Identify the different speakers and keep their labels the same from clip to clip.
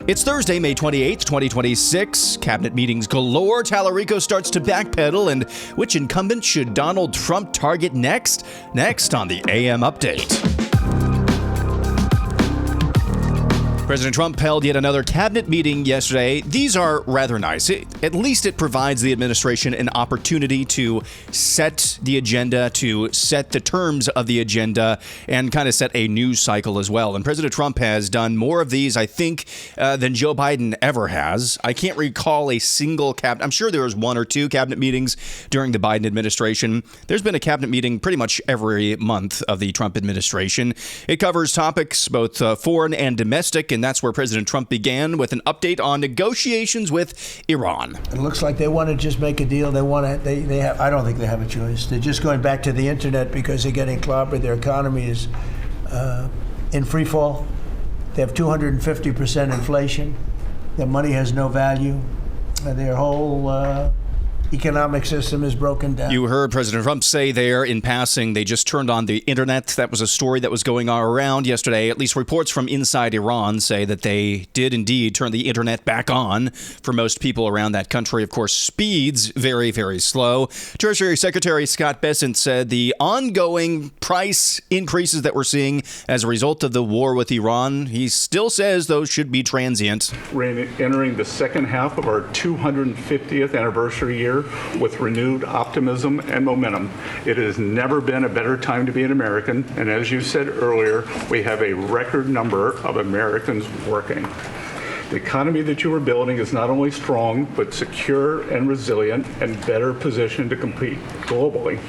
Speaker 1: It's Thursday, May 28th, 2026. Cabinet meetings galore. Talarico starts to backpedal. And which incumbent should Donald Trump target next? Next on the AM Update. President Trump held yet another cabinet meeting yesterday. These are rather nice. At least it provides the administration an opportunity to set the agenda, to set the terms of the agenda, and kind of set a news cycle as well. And President Trump has done more of these, I think, than Joe Biden ever has. I can't recall a single cabinet. I'm sure there was one or two cabinet meetings during the Biden administration. There's been a cabinet meeting pretty much every month of the Trump administration. It covers topics both foreign and domestic, and that's where President Trump began with an update on negotiations with Iran.
Speaker 2: It looks like they want to just make a deal. They have. I don't think they have a choice. They're just going back to the internet because they're getting clobbered. Their economy is in free fall. They have 250% inflation. Their money has no value. Their whole economic system is broken down.
Speaker 1: You heard President Trump say there in passing they just turned on the internet. That was a story that was going on around yesterday. At least reports from inside Iran say that they did indeed turn the internet back on for most people around that country. Of course, speeds very, very slow. Treasury Secretary Scott Bessent said the ongoing price increases that we're seeing as a result of the war with Iran, he still says those should be transient.
Speaker 3: We're entering the second half of our 250th anniversary year with renewed optimism and momentum. It has never been a better time to be an American, and as you said earlier, we have a record number of Americans working. The economy that you are building is not only strong, but secure and resilient and better positioned to compete globally.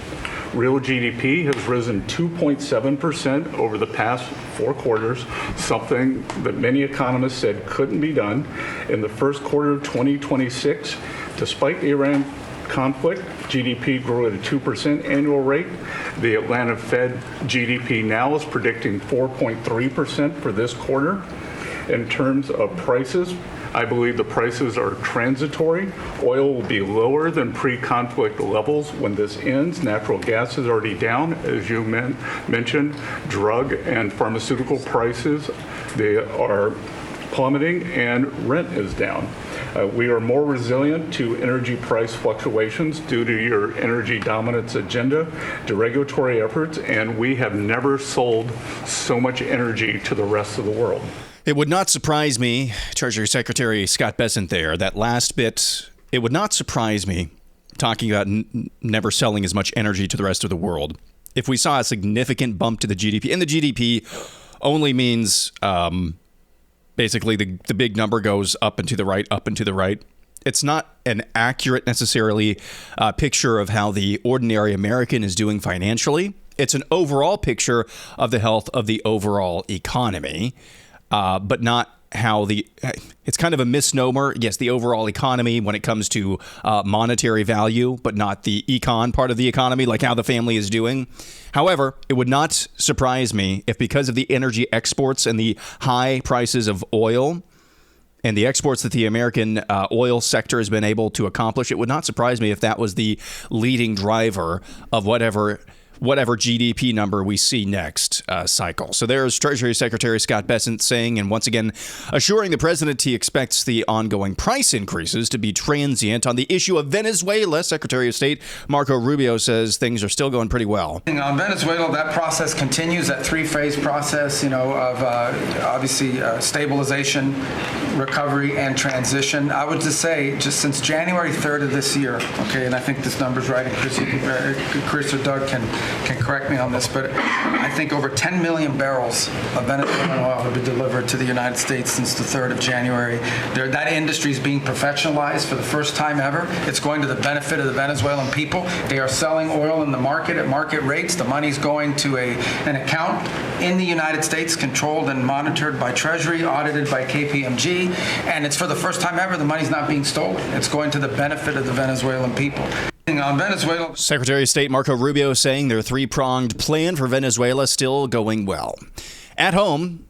Speaker 3: Real GDP has risen 2.7% over the past 4 quarters, something that many economists said couldn't be done. In the first quarter of 2026, despite the Iran conflict, GDP grew at a 2% annual rate. The Atlanta Fed GDP now is predicting 4.3% for this quarter. In terms of prices, I believe the prices are transitory. Oil will be lower than pre-conflict levels when this ends. Natural gas is already down, as you mentioned. Drug and pharmaceutical prices, they are plummeting, and rent is down. We are more resilient to energy price fluctuations due to your energy dominance agenda, to regulatory efforts, and we have never sold so much energy to the rest of the world.
Speaker 1: It would not surprise me, Treasury Secretary Scott Bessent there, that last bit, it would not surprise me, talking about never selling as much energy to the rest of the world, if we saw a significant bump to the GDP. And the GDP only means basically the big number goes up and to the right, up and to the right. It's not an accurate necessarily picture of how the ordinary American is doing financially. It's an overall picture of the health of the overall economy. But not how it's kind of a misnomer. Yes, the overall economy when it comes to monetary value, but not the econ part of the economy, like how the family is doing. However, it would not surprise me if because of the energy exports and the high prices of oil and the exports that the American oil sector has been able to accomplish, it would not surprise me if that was the leading driver of whatever GDP number we see next cycle. So there's Treasury Secretary Scott Bessent saying, and once again, assuring the president he expects the ongoing price increases to be transient. On the issue of Venezuela, Secretary of State Marco Rubio says things are still going pretty well.
Speaker 4: On Venezuela, that process continues, that 3-phase process, of obviously stabilization, recovery, and transition. I would just say, just since January 3rd of this year, okay, and I think this number's right, and Chris or Doug can correct me on this, but I think over 10 million barrels of Venezuelan oil have been delivered to the United States since the 3rd of January. That industry is being professionalized for the first time ever. It's going to the benefit of the Venezuelan people. They are selling oil in the market at market rates. The money's going to an account in the United States, controlled and monitored by Treasury, audited by KPMG, and it's for the first time ever the money's not being stolen. It's going to the benefit of the Venezuelan people. On Venezuela,
Speaker 1: Secretary of State Marco Rubio saying their 3-pronged plan for Venezuela still going well. At home,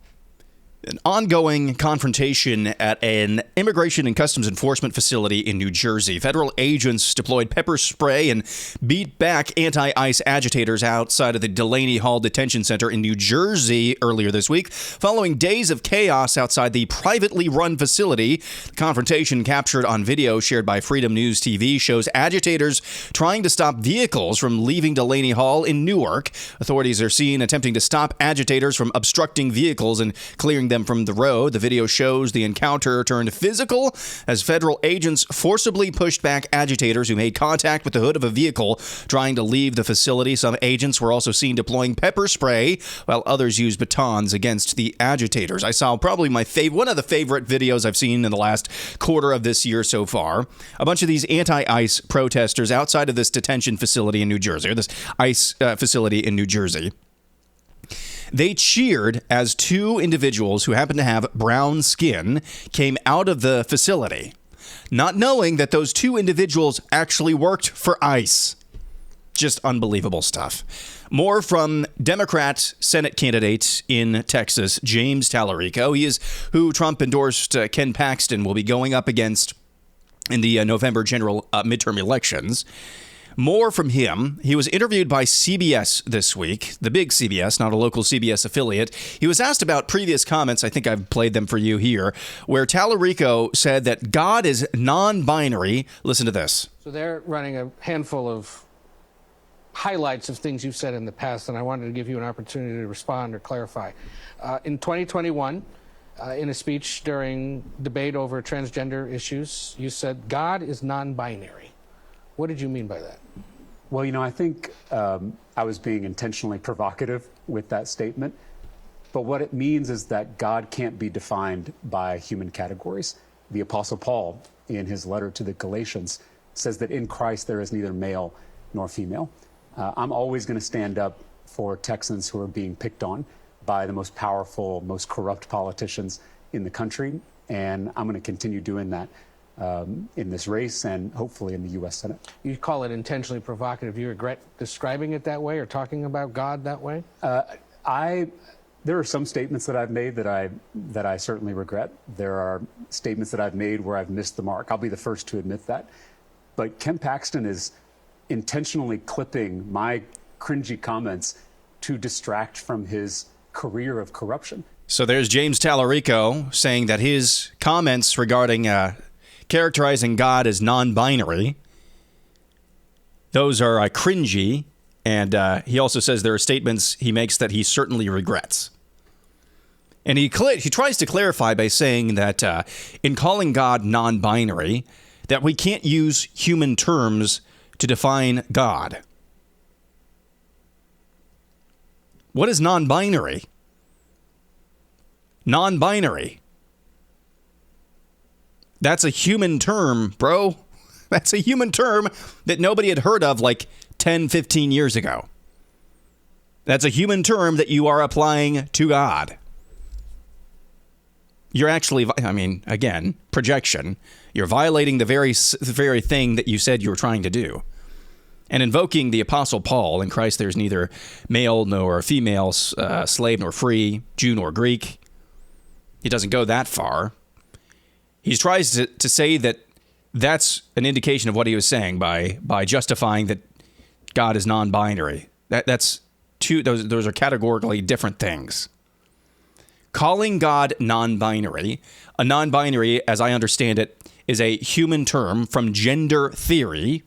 Speaker 1: An ongoing confrontation at an immigration and customs enforcement facility in New Jersey. Federal agents deployed pepper spray and beat back anti-ICE agitators outside of the Delaney Hall Detention Center in New Jersey earlier this week, following days of chaos outside the privately run facility. The confrontation, captured on video shared by Freedom News TV, shows agitators trying to stop vehicles from leaving Delaney Hall in Newark. Authorities are seen attempting to stop agitators from obstructing vehicles and clearing them from the road. The video shows the encounter turned physical as federal agents forcibly pushed back agitators who made contact with the hood of a vehicle trying to leave the facility. Some agents were also seen deploying pepper spray, while others used batons against the agitators. I saw probably one of the favorite videos I've seen in the last quarter of this year so far. A bunch of these anti-ICE protesters outside of this detention facility in New Jersey, or this ICE facility in New Jersey. They cheered as two individuals who happened to have brown skin came out of the facility, not knowing that those two individuals actually worked for ICE. Just unbelievable stuff. More from Democrat Senate candidate in Texas, James Talarico. He is who Trump endorsed Ken Paxton will be going up against in the November general midterm elections. More from him. He was interviewed by CBS this week, the big CBS, not a local CBS affiliate. He was asked about previous comments, I think I've played them for you here, where Talarico said that God is non-binary. Listen to this.
Speaker 5: So they're running a handful of highlights of things you've said in the past, and I wanted to give you an opportunity to respond or clarify. In 2021, in a speech during debate over transgender issues, you said God is non-binary. What did you mean by that?
Speaker 6: Well, I think I was being intentionally provocative with that statement. But what it means is that God can't be defined by human categories. The Apostle Paul, in his letter to the Galatians, says that in Christ there is neither male nor female. I'm always going to stand up for Texans who are being picked on by the most powerful, most corrupt politicians in the country. And I'm going to continue doing that in this race and hopefully in the U.S. Senate. You
Speaker 5: call it intentionally provocative. Do you regret describing it that way or talking about God that way?
Speaker 6: There are some statements that I've made that I certainly regret. There are statements that I've made where I've missed the mark. I'll be the first to admit that. But Ken Paxton is intentionally clipping my cringy comments to distract from his career of corruption.
Speaker 1: So there's James Talarico saying that his comments regarding characterizing God as non-binary, those are cringy, and he also says there are statements he makes that he certainly regrets. And he tries to clarify by saying that in calling God non-binary, that we can't use human terms to define God. What is non-binary? Non-binary. That's a human term, bro. That's a human term that nobody had heard of like 10, 15 years ago. That's a human term that you are applying to God. You're actually, again, projection. You're violating the very thing that you said you were trying to do. And invoking the Apostle Paul, in Christ there's neither male nor female, slave nor free, Jew nor Greek. He doesn't go that far. He tries to say that that's an indication of what he was saying by justifying that God is non-binary. That's two; those are categorically different things. Calling God non-binary, a non-binary, as I understand it, is a human term from gender theory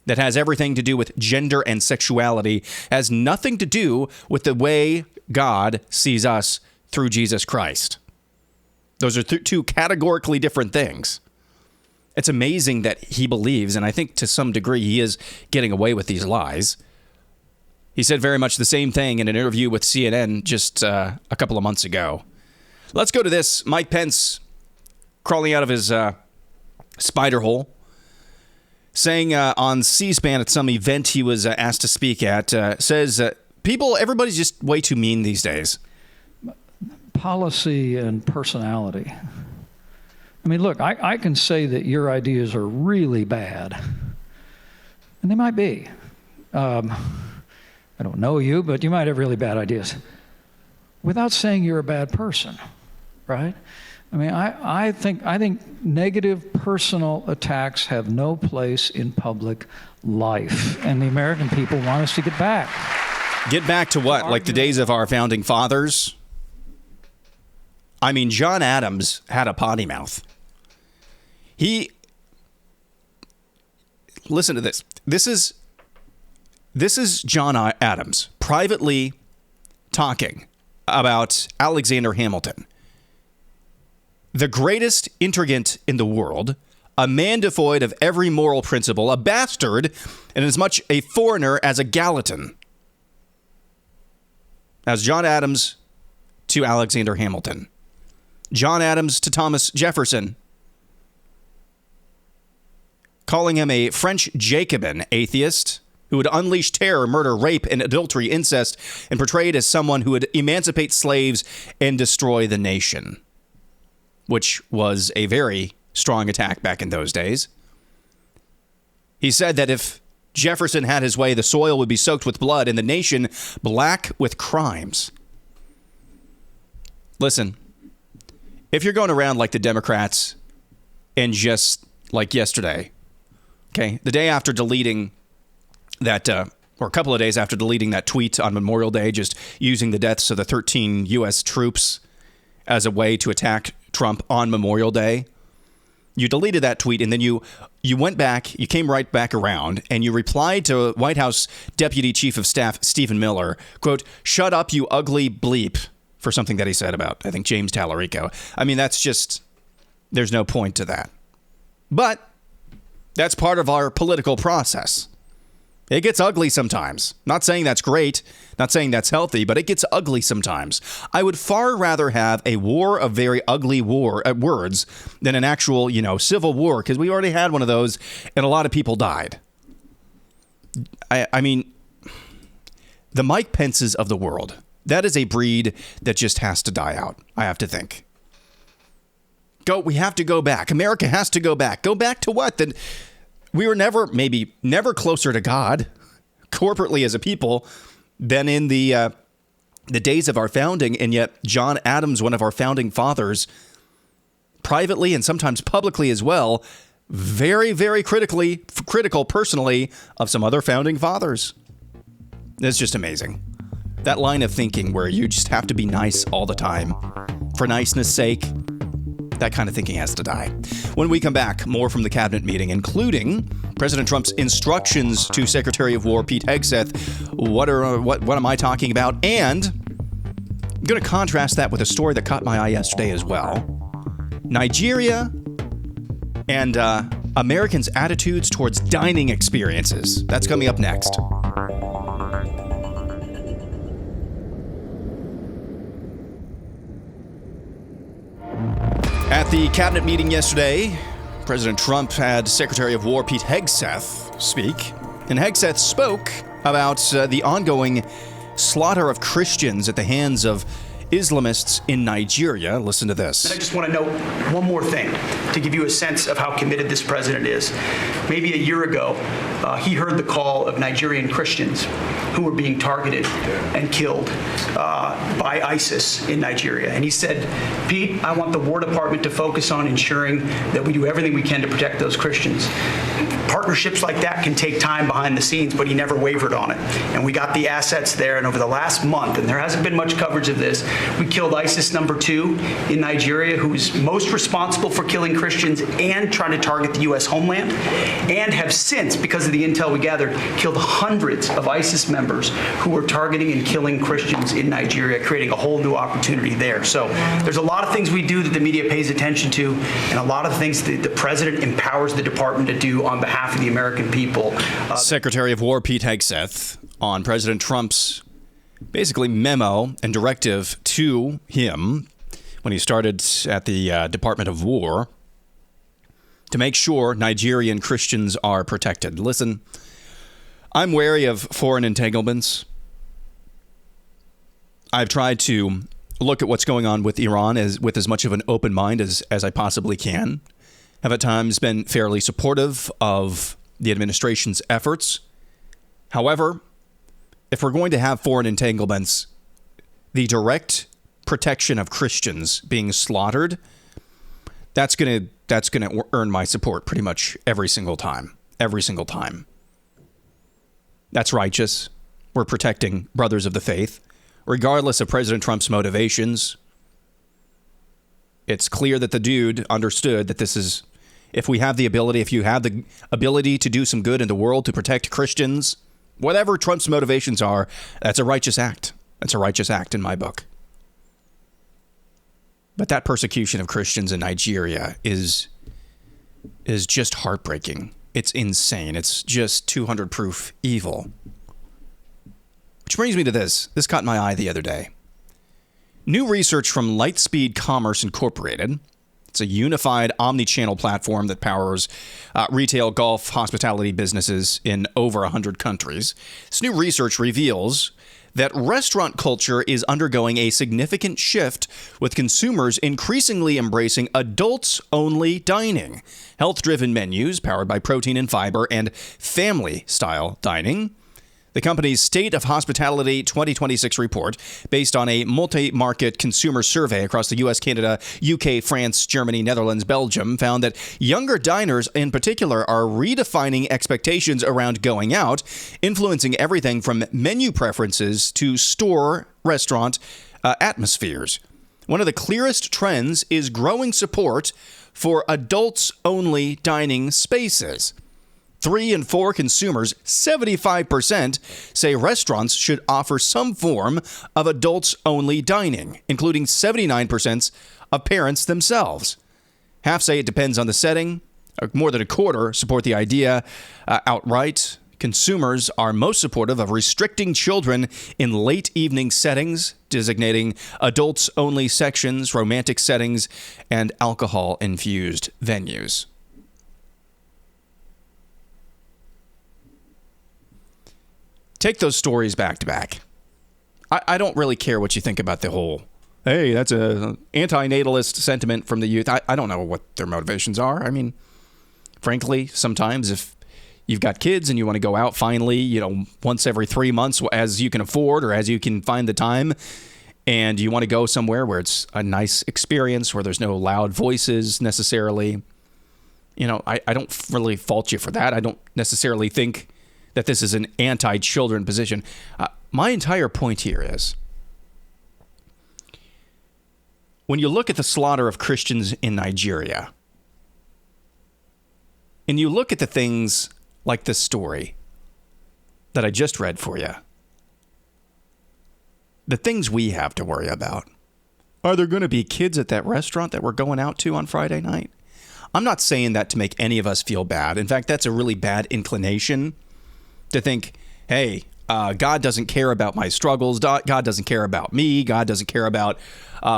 Speaker 1: that has everything to do with gender and sexuality, has nothing to do with the way God sees us through Jesus Christ. Those are two categorically different things. It's amazing that he believes, and I think to some degree he is getting away with these lies. He said very much the same thing in an interview with CNN just a couple of months ago. Let's go to this. Mike Pence crawling out of his spider hole, saying on C-SPAN at some event he was asked to speak at, says, everybody's just way too mean these days.
Speaker 7: Policy and personality. Look, I can say that your ideas are really bad, and they might be. I don't know you, but you might have really bad ideas, without saying you're a bad person. right? I mean, I think negative personal attacks have no place in public life, and the American people want us to get back.
Speaker 1: Get back to what? Like the days of our founding fathers? I mean, John Adams had a potty mouth. Listen to this. This is John Adams privately talking about Alexander Hamilton, the greatest intrigant in the world, a man devoid of every moral principle, a bastard, and as much a foreigner as a Gallatin. That's John Adams to Alexander Hamilton. John Adams to Thomas Jefferson, calling him a French Jacobin atheist who would unleash terror, murder, rape, and adultery, incest, and portrayed as someone who would emancipate slaves and destroy the nation, which was a very strong attack back in those days. He said that if Jefferson had his way, the soil would be soaked with blood and the nation black with crimes. Listen, if you're going around like the Democrats and just like yesterday, okay, the day after deleting that, or a couple of days after deleting that tweet on Memorial Day, just using the deaths of the 13 U.S. troops as a way to attack Trump on Memorial Day, you deleted that tweet and then you went back, you came right back around and you replied to White House Deputy Chief of Staff Stephen Miller, quote, "Shut up, you ugly bleep," for something that he said about, I think, James Talarico. I mean, that's just, there's no point to that. But that's part of our political process. It gets ugly sometimes. Not saying that's great, not saying that's healthy, but it gets ugly sometimes. I would far rather have a war of very ugly words than an actual, civil war, because we already had one of those and a lot of people died. I mean, the Mike Pences of the world, that is a breed that just has to die out, I have to think. We have to go back. America has to go back. Go back to what? That we were never closer to God, corporately as a people, than in the days of our founding. And yet John Adams, one of our founding fathers, privately and sometimes publicly as well, very, very critical personally of some other founding fathers. It's just amazing. That line of thinking where you just have to be nice all the time for niceness' sake. That kind of thinking has to die. When we come back, more from the cabinet meeting, including President Trump's instructions to Secretary of War Pete Hegseth. What am I talking about? And I'm going to contrast that with a story that caught my eye yesterday as well. Nigeria and Americans' attitudes towards dining experiences. That's coming up next. At the cabinet meeting yesterday, President Trump had Secretary of War Pete Hegseth speak, and Hegseth spoke about the ongoing slaughter of Christians at the hands of Islamists in Nigeria. Listen to this.
Speaker 8: And I just want to note one more thing to give you a sense of how committed this president is. Maybe a year ago, he heard the call of Nigerian Christians who were being targeted and killed by ISIS in Nigeria. And he said, "Pete, I want the War Department to focus on ensuring that we do everything we can to protect those Christians." Partnerships like that can take time behind the scenes, but he never wavered on it. And we got the assets there. And over the last month, and there hasn't been much coverage of this, we killed ISIS #2 in Nigeria, who is most responsible for killing Christians and trying to target the U.S. homeland, and have since, because of the intel we gathered, killed hundreds of ISIS members who were targeting and killing Christians in Nigeria, creating a whole new opportunity there. So there's a lot of things we do that the media pays attention to, and a lot of things that the president empowers the department to do on behalf of the American people.
Speaker 1: Secretary of War Pete Hegseth on President Trump's basically memo and directive to him when he started at the Department of War to make sure Nigerian Christians are protected. Listen, I'm wary of foreign entanglements. I've tried to look at what's going on with Iran with as much of an open mind as I possibly can. Have at times been fairly supportive of the administration's efforts. However, if we're going to have foreign entanglements, the direct protection of Christians being slaughtered, that's going to earn my support pretty much every single time. Every single time. That's righteous. We're protecting brothers of the faith, regardless of President Trump's motivations. It's clear that the dude understood that this is, if you have the ability to do some good in the world to protect Christians, whatever Trump's motivations are, that's a righteous act. That's a righteous act in my book. But that persecution of Christians in Nigeria is just heartbreaking. It's insane. It's just 200 proof evil. Which brings me to this. This caught my eye the other day. New research from Lightspeed Commerce Incorporated. It's a unified omni-channel platform that powers retail, golf, hospitality businesses in over 100 countries. This new research reveals that restaurant culture is undergoing a significant shift, with consumers increasingly embracing adults-only dining, health-driven menus powered by protein and fiber, and family-style dining. The company's State of Hospitality 2026 report, based on a multi-market consumer survey across the U.S., Canada, UK, France, Germany, Netherlands, Belgium, found that younger diners in particular are redefining expectations around going out, influencing everything from menu preferences to store restaurant atmospheres. One of the clearest trends is growing support for adults-only dining spaces. 3 in 4 consumers, 75%, say restaurants should offer some form of adults-only dining, including 79% of parents themselves. Half say it depends on the setting. More than a quarter support the idea outright. Consumers are most supportive of restricting children in late evening settings, designating adults-only sections, romantic settings, and alcohol-infused venues. Take those stories back to back. I don't really care what you think about the whole, hey, that's an anti-natalist sentiment from the youth. I don't know what their motivations are. I mean, frankly, sometimes if you've got kids and you want to go out finally, once every 3 months as you can afford or as you can find the time, and you want to go somewhere where it's a nice experience, where there's no loud voices necessarily, I don't really fault you for that. I don't necessarily think that this is an anti-children position. My entire point here is, when you look at the slaughter of Christians in Nigeria, and you look at the things like this story that I just read for you, the things we have to worry about, are there going to be kids at that restaurant that we're going out to on Friday night? I'm not saying that to make any of us feel bad. In fact, that's a really bad inclination to think, hey, God doesn't care about my struggles. God doesn't care about me. God doesn't care about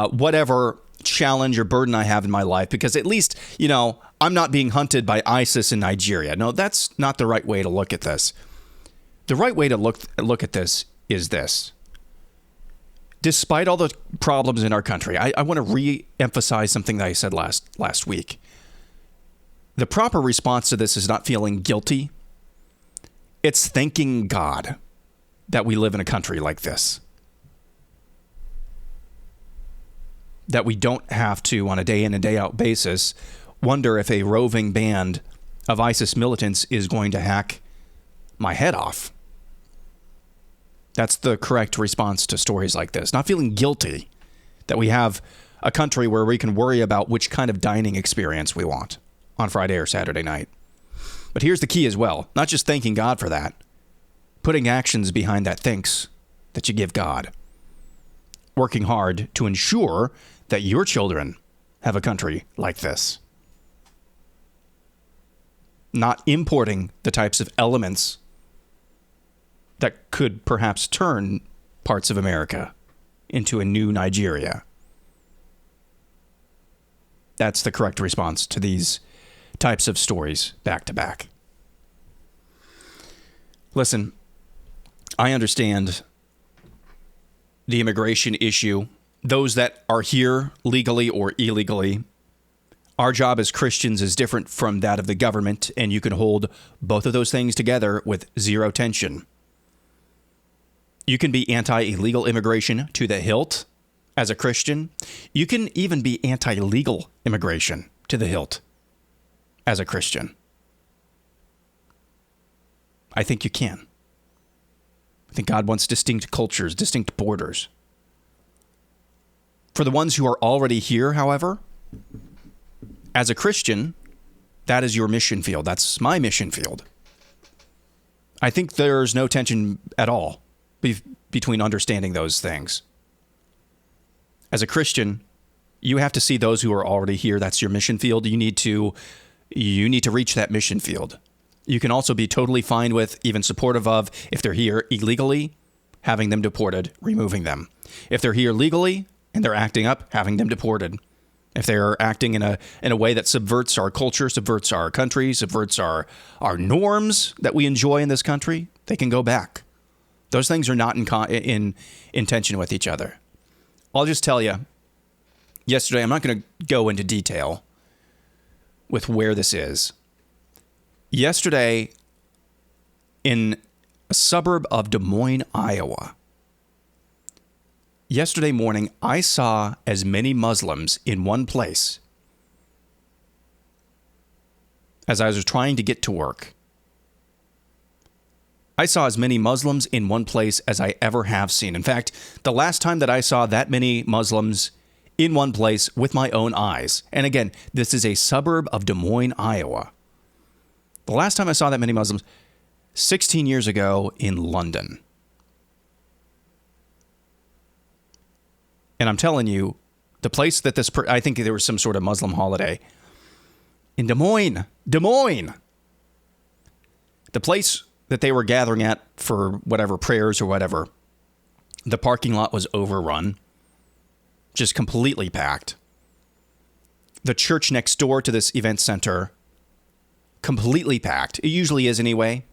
Speaker 1: whatever challenge or burden I have in my life, because at least, I'm not being hunted by ISIS in Nigeria. No, that's not the right way to look at this. The right way to look at this is this. Despite all the problems in our country, I want to re-emphasize something that I said last week. The proper response to this is not feeling guilty. It's thanking God that we live in a country like this. That we don't have to, on a day in and day out basis, wonder if a roving band of ISIS militants is going to hack my head off. That's the correct response to stories like this. Not feeling guilty that we have a country where we can worry about which kind of dining experience we want on Friday or Saturday night. But here's the key as well. Not just thanking God for that. Putting actions behind that thanks that you give God. Working hard to ensure that your children have a country like this. Not importing the types of elements that could perhaps turn parts of America into a new Nigeria. That's the correct response to these types of stories back to back. Listen, I understand the immigration issue. Those that are here legally or illegally, our job as Christians is different from that of the government, and you can hold both of those things together with zero tension. You can be anti-illegal immigration to the hilt as a Christian. You can even be anti-legal immigration to the hilt as a Christian. I think you can. I think God wants distinct cultures, distinct borders. For the ones who are already here, however, as a Christian, that is your mission field. That's my mission field. I think there's no tension at all between understanding those things. As a Christian, you have to see those who are already here. That's your mission field. You need to reach that mission field. You can also be totally fine with, even supportive of, if they're here illegally, having them deported, removing them. If they're here legally and they're acting up, having them deported. If they're acting in a way that subverts our culture, subverts our country, subverts our norms that we enjoy in this country, they can go back. Those things are not in tension with each other. I'll just tell you, yesterday, I'm not going to go into detail with where this is. Yesterday, in a suburb of Des Moines, Iowa, yesterday morning, I saw as many Muslims in one place as I was trying to get to work. I saw as many Muslims in one place as I ever have seen. In fact, the last time that I saw that many Muslims in one place with my own eyes, and again, this is a suburb of Des Moines, Iowa. The last time I saw that many Muslims, 16 years ago in London. And I'm telling you, the place that I think there was some sort of Muslim holiday in Des Moines. The place that they were gathering at for whatever prayers or whatever, the parking lot was overrun, just completely packed. The church next door to this event center, completely packed. It usually is anyway,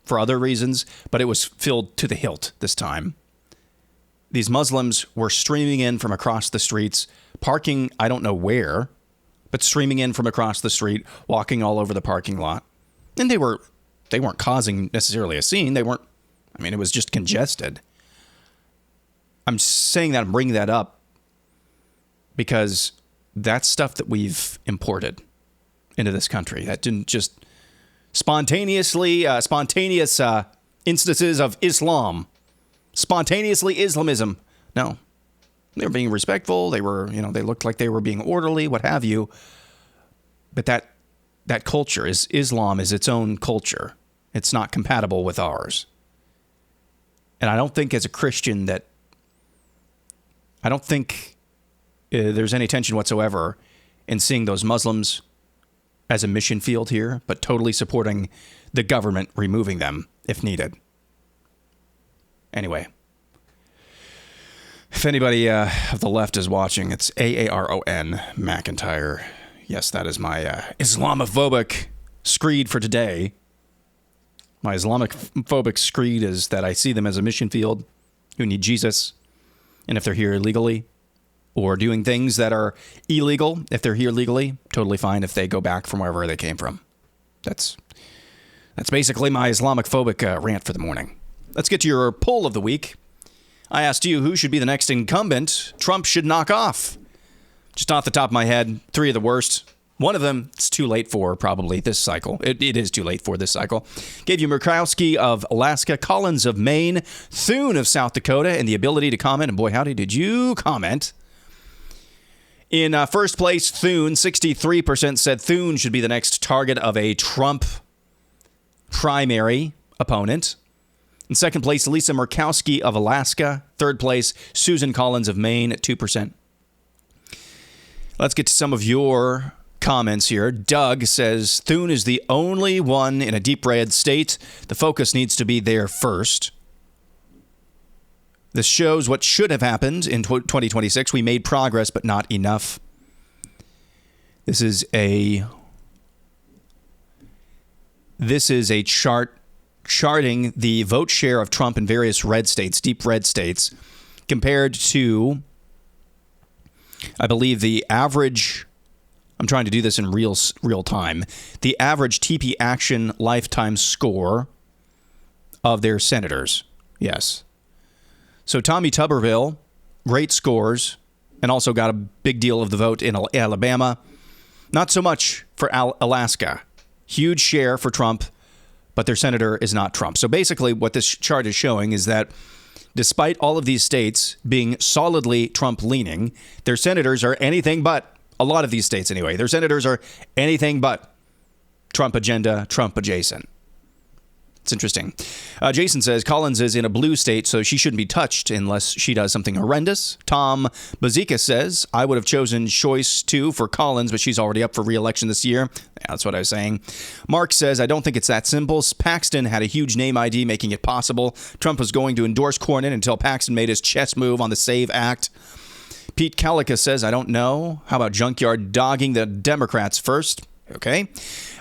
Speaker 1: for other reasons, but it was filled to the hilt this time. These Muslims were streaming in from across the streets, parking I don't know where, but streaming in from across the street, walking all over the parking lot. And they weren't causing necessarily a scene. It was just congested. I'm saying that and bringing that up because that's stuff that we've imported into this country. That didn't just spontaneous instances of Islam. Spontaneously Islamism. No. They were being respectful. They were, they looked like they were being orderly, what have you. But that culture Islam is its own culture. It's not compatible with ours. And I don't think as a Christian there's any tension whatsoever in seeing those Muslims as a mission field here, but totally supporting the government removing them if needed. Anyway, if anybody of the left is watching, it's Aaron McIntyre. Yes, that is my Islamophobic screed for today. My Islamophobic screed is that I see them as a mission field who need Jesus. And if they're here illegally or doing things that are illegal, if they're here legally, totally fine if they go back from wherever they came from. That's basically my Islamophobic rant for the morning. Let's get to your poll of the week. I asked you who should be the next incumbent Trump should knock off. Just off the top of my head, 3 of the worst. One of them, it's too late for probably this cycle. It is too late for this cycle. Gave you Murkowski of Alaska, Collins of Maine, Thune of South Dakota, and the ability to comment. And boy, howdy, did you comment? In first place, Thune, 63% said Thune should be the next target of a Trump primary opponent. In second place, Lisa Murkowski of Alaska. Third place, Susan Collins of Maine at 2%. Let's get to some of your comments here. Doug says, Thune is the only one in a deep red state. The focus needs to be there first. This shows what should have happened in 2026. We made progress, but not enough. This is a chart charting the vote share of Trump in various red states, deep red states, compared to, I believe, the average. I'm trying to do this in real time. The average TP Action lifetime score of their senators. Yes. So Tommy Tuberville, great scores. and also got a big deal of the vote in Alabama. Not so much for Alaska. Huge share for Trump, but their senator is not Trump. So basically what this chart is showing is that despite all of these states being solidly Trump-leaning, their senators are anything but, a lot of these states anyway, their senators are anything but Trump agenda, Trump adjacent. It's interesting. Jason says Collins is in a blue state, so she shouldn't be touched unless she does something horrendous. Tom Bazika says, I would have chosen choice 2 for Collins, but she's already up for re-election this year. Yeah, that's what I was saying. Mark says, I don't think it's that simple. Paxton had a huge name ID making it possible. Trump was going to endorse Cornyn until Paxton made his chess move on the SAVE Act. Pete Calica says, I don't know. How about junkyard dogging the Democrats first? Okay.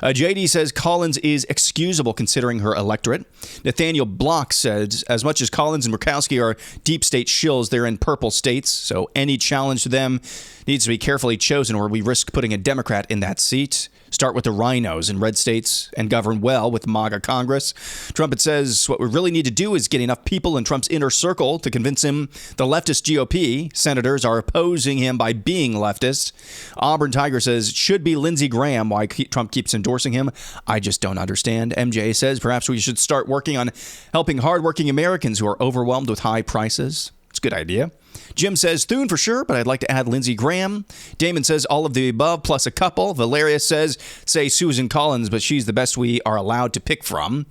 Speaker 1: JD says Collins is excusable considering her electorate. Nathaniel Block says, as much as Collins and Murkowski are deep state shills, they're in purple states, so any challenge to them needs to be carefully chosen or we risk putting a Democrat in that seat. Start with the rhinos in red states and govern well with MAGA Congress. Trumpet says what we really need to do is get enough people in Trump's inner circle to convince him the leftist GOP senators are opposing him by being leftist. Auburn Tiger says it should be Lindsey Graham. Why Trump keeps endorsing him, I just don't understand. MJ says perhaps we should start working on helping hardworking Americans who are overwhelmed with high prices. It's a good idea. Jim says Thune for sure, but I'd like to add Lindsey Graham. Damon says all of the above plus a couple. Valeria says, say Susan Collins, but she's the best we are allowed to pick from.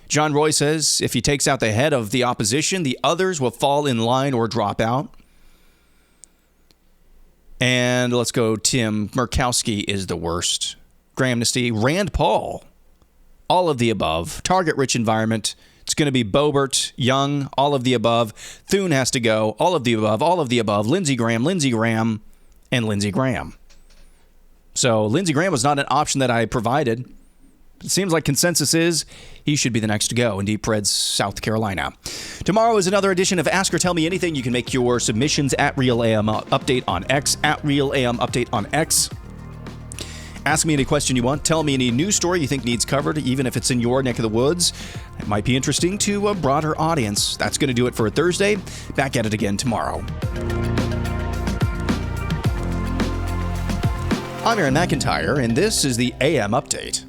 Speaker 1: John Roy says if he takes out the head of the opposition, the others will fall in line or drop out. And let's go, Tim. Murkowski is the worst. Grahamnesty, Rand Paul. All of the above. Target-rich environment. It's going to be Boebert, Young, all of the above. Thune has to go, all of the above, all of the above. Lindsey Graham, and Lindsey Graham. So Lindsey Graham was not an option that I provided. It seems like consensus is he should be the next to go in Deep Red's South Carolina. Tomorrow is another edition of Ask or Tell Me Anything. You can make your submissions at Real AM Update on X, at Real AM Update on X. Ask me any question you want. Tell me any news story you think needs covered, even if it's in your neck of the woods. It might be interesting to a broader audience. That's going to do it for a Thursday. Back at it again tomorrow. I'm Aaron McIntyre, and this is the AM Update.